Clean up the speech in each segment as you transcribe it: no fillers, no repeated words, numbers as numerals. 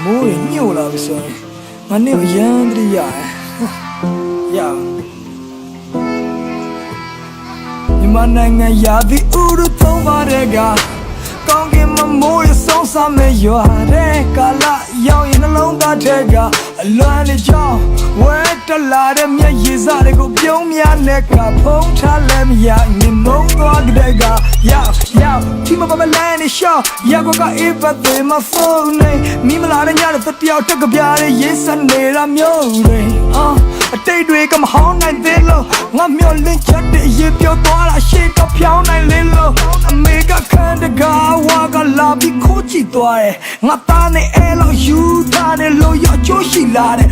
မိုးရညှို့လာပြီဆိုရင်ငါနေ့ကိုရမ်းတည်းရတယ်ရမြန်မာနိုင်ငံရာသီဥတုသုံးပါးတဲ့ကကောင်းကင်မမိုးရဆုံးစမဲ့ရွာတဲ့ကာလရောက်ရင်နှလုံးသားထဲကအလွမ်းလေးချောင်းဝဲတက်လာတဲ့မျက်ရည်စားတွေကိုပြုံးများနဲ့ကဖုံးထားလည်းမရငင်မုံသွားကြတဲ့ကရောက်ဒီမှာမလန်းနေရှော့ရောက်ကအေးပတ်တယ်မဖုန်းနေမိမလာတဲ့ညတဲ့တယောက်တက်ကပြားရဲ့ရေးစနေတာမျိုးတွေအတိတ်တွေကမဟောင်းနိုင်သေးလို့ငါမျောလင့်ချက်တဲ့ရေပြောသွားတာရှေ့ကဖြောင်းနိုင်လေလို့အမေကခန္ဓာကဝါကလာပြီးခိုးကြည့်သွားတယ်ငါသားနဲ့အဲလိုယူထားတယ်လို့ရချိုးရှိလာတယ်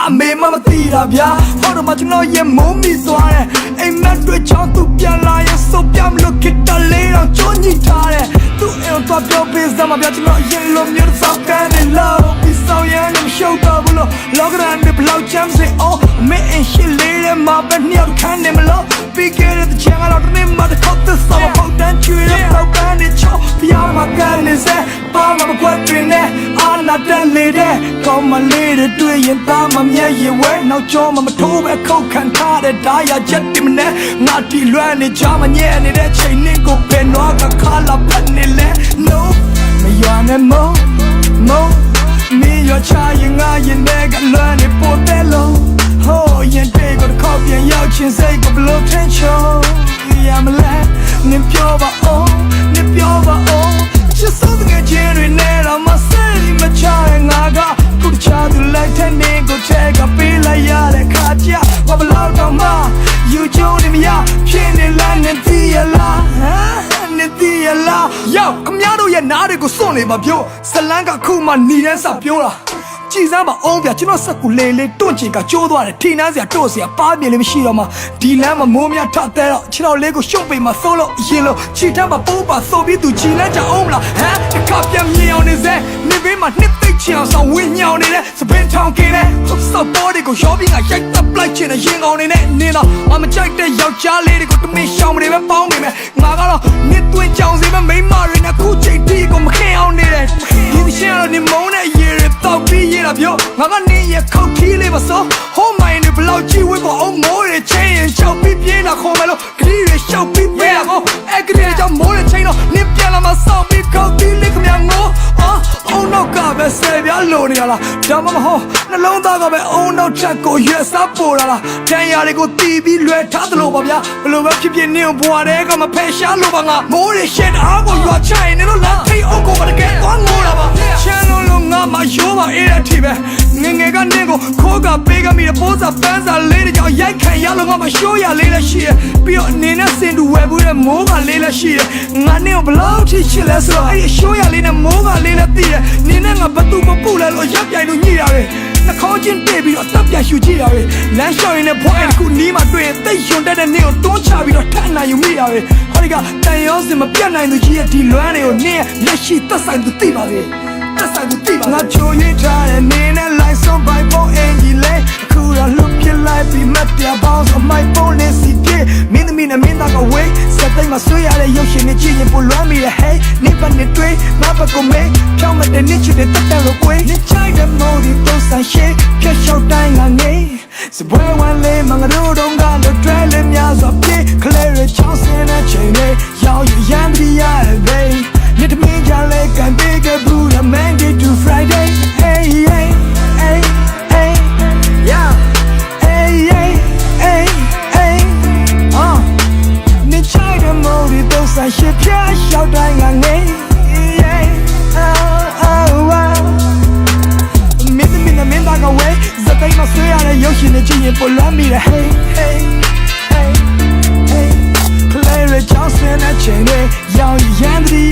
အမေမသိတာဗျာဟောတော့မှကျွန်တော်ရေမုန်းမိသွားတယ်အိမ်မက်တွေချောင်းသူပြန်လာရင်စုပ်ပြမလို့ခစ်တလေးတော့ချိုးညစ်ထားတယ်သူ့အိမ်တော့ပြောပေးစမ်းမဗျာကျွန်တော်ရေလိုမျိုးစောက်ကန်တယ်လို့ပြီးဆောင်ရမ်းရှုပ်တော့ဘူးလို့လောကရန်တွေဘလောက်ချမ်းစေအောင်အမေအရှိလေးတဲ့မှာပဲနှစ်ယောက်ခံနေမလို့ပြီးခဲ့တဲ့ချမ်းကတော့တနေ့မှတစ်ခေါက်သစ္စာမပေါက်တန်းချွေတဲ့ပေါက်တန်းနဲ့ချောပြာမကန်နေစေပါမမကွက်တွင်နဲ့အာနာတန်လေးတဲ့ကောင်းမလေးတွေတွေ့ရင်သားမမျက်ရည်ဝဲနောက်ကျောမထိုးပဲခုတ်ခံထားတဲ့ဓာရချက်တင်မနဲ့ငါတီလွမ်းနေချမညဲ့နေတဲ့ချိန်နဲ့ကိုပဲနွားကခါလာဖက်နေလဲ no မရွာနဲ့မုံမင်းရချရင်ငါရင်တဲ့ကလွမ်းနေပို့တယ်လို့ဟိုရင်တဲ့ကိုခေါ်ပြန်ရောက်ချင်းစိတ်ကိုဘလို့ထင်ချောရမလဲနင်ပြောပါအောင်ချစ်စိုးတဲ့ချင်းတွေနဲ့တော့မစိတ်မချရင်ငါကခုချသူလိုက်တဲ့နေကိုချဲကပေးလိုက်ရတဲ့ခါကျဘာဘလို့တော့မှယူချိုးနေမရဖြစ်နေလားနဲ့တီးရလားနဲ့တီးရလားယောခမရတို့ရဲ့နားတွေကိုစွန့်နေပါပြောဇလန်းကခုမှหนีတန်းစပြောတာကြည်စမ်းပါအောင်ပြကျွန်တော်စက်ကူလေတွန့်ချင်ကကျိုးသွားတယ်ထိနှမ်းစရာတို့စရာပါပြင်းလေးမရှိတော့မှဒီလမ်းမှာမိုးများထတဲ့တော့ခြေတော်လေးကိုရှုပ်ပေးမှဆိုးလို့ရင်လို့ခြေထမ်းမှာပိုးပါဆိုပြီးသူခြေလန်းကြအောင်မလားတခါပြန်မြင်အောင်နေစေနေဘေးမှာနှစ်သိချင်အောင်ဆောင်ဝင်းညောင်နေတဲ့စပင်ထောင်ကင်းနဲ့ဟပ်ဆော့ပေါ်တွေကိုရောပြီးကရိုက်တပ်ပလိုက်ချင်တဲ့ရင်ကောင်းနေနဲ့နင်းတော့မကြိုက်တဲ့ယောက်ျားလေးတွေကိုတမင်ရှောင်မနေပဲပေါင်းနေမယ်ငါကတော့နှစ်သွင်းကြောင်စီပဲမိမတွေနဲ့ခုချိန်တီးကိုမခင်အောင်နေတယ်ဒီရှင်ကတော့နေမုန်းတဲ့ရေတွေတောက်ပြီးရတာပြောငါကနေရခောက်ထီးလေးပါစောဟိုမိုင်းတွေဘလောက်ကြီးဝဲကိုအောင်မိုးတွေချင်းရင်ရှောက်ပြီးပြင်းတာခေါ်မယ်လို့ခရီးတွေရှောက်ပြီးပြင်းတာကိုအဲ့ကလေးကြောင့်မိုးတွေချင်းတော့နင်းပြန်လာမှစောက်ပြီးခောက်ပြီးလေးခမငိုအောင်နောက်ကပဲဆယ်ပြားလိုနေရလားဒါမှမဟုတ်နှလုံးသားကပဲအောင်နောက်ချက်ကိုရွက်စားပေါ်လာလားတန်ရာတွေကိုတီးပြီးလွယ်ထားသလိုပါဗျာဘလို့ပဲဖြစ်ဖြစ်နင်းဘွားတဲ့ကမဖယ်ရှားလို့ပါငါမိုးတွေရှက်အားကိုရွာချိုင်နေလို့လားထိတ်အုပ်ကိုတကယ်သွားငိုတာပါချမ်းလုံးငါမရိုးပါအေးတဲ့အထိပဲငငယ်ကနင်းကိုခိုးကပေးကမိတဲ့ပိုးစာပန်းစာလေးတွေကြောင့်ရိုက်ခံရလို့ငါမရှိုးရလေးလည်းရှိတယ်ပြီးတော့အနေနဲ့စင်တူဝယ်ဘူးတဲ့မိုးကလေးလည်းရှိတယ်ငါနင်းကိုဘလောက်ထိချစ်လဲဆိုတော့အဲ့ဒီရှိုးရလေးနဲ့မိုးကလေးလည်းသိတယ်နင်းနဲ့ငါဘသူမပူလဲလို့ရပ်ပြိုင်လို့ညှိရပဲနှခေါင်းချင်းတိတ်ပြီးတော့တပ်ပြန်ရှူကြည့်ရပဲလမ်းလျှောက်ရင်လည်းဘွားတစ်ခုနီးမှတွေ့ရင်တိတ်ယွန်တက်တဲ့နင်းကိုတွန်းချပြီးတော့ထပ်နိုင်ယူမိရပဲဟောဒီကတန်ရောစင်မပြတ်နိုင်သူကြီးရဲ့ဒီလွမ်းတွေကိုနင်းလက်ရှိသက်ဆိုင်သူသိပါလေငါချိုရထားတဲ့နေနဲ့လိုက်ဆုံးပိုင်ပုံအင်ကြီးလေးအခုတော့လွတ်ပြလိုက်ပြီးမပြပေါင်းစမိုက်ပုံလေးစီပြေမင်းသမီးနဲ့မင်းသားကဝေးစက်သိမ်းမှာဆွေးရတဲ့ရုပ်ရှင်နဲ့ကြည့်ရင်ပိုလွမ်းမိတယ် Hey နေပါနေတွေ့ငါဘက်ကိုမေးဖြောင်းမတဲ့နေ့ချစ်တဲ့တက်တယ်လို့ကွေးနေချိုက်တဲ့မိုးဒီတော့ဆန်ရှေးဖြတ်လျှောက်တိုင်းငါငေးစပွဲဝမ်းလေးမငါတို့တော့ကလို့တွဲလေးများစွာပြေခလဲရချောင်းစင်းတဲ့ချိန်လေးရောက်ရမ်းပြီးရတယ် babe Let me just like a big Buddha Monday to Friday. Hey, hey, hey, hey, yeah. Hey, hey, hey, hey. Ni chai the modi those I ship ya shout dying on me. Yeah. Me the men back away. The thing must say on the ocean the genie for love me. Hey, hey, hey, hey. Play the Johnson at Cheney. Young Yandy.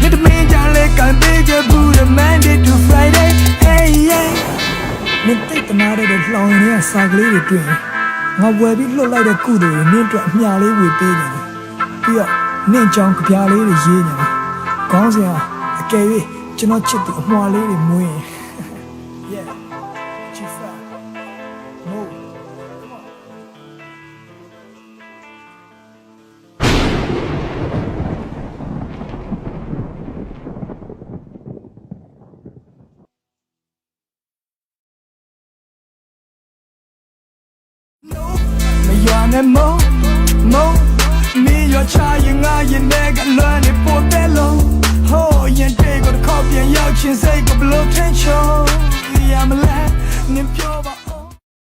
Let me just like a big Buddha Monday to Friday. Hey, yeah. မင်းတိတ်တနာတဲ့လောင်ရင်းစာကလေးတွေတွေ့ငါဝယ်ပြီးလွတ်လိုက်တဲ့ကုသိုလ်တွေနင်းအတွက်အမြလေးဝေပေးနေတယ်ပြီးတော့နင်းကြောင်ကြပြားလေးတွေရေးနေတယ်ခေါင်းစဉ်ကအကယ်၍ကျွန်တော်ချစ်သူအမွှာလေးတွေမွေးရင် နဲ့မုံမီးရချရင်ငါရင်နဲ့ကလွမ်းနေပို့တဲ့လုံးဟိုရင်တေကိုတစ်ခေါက်ပြန်ရောက်ချင်းစိတ်ကိုဘလို့ထင်ချုံရမ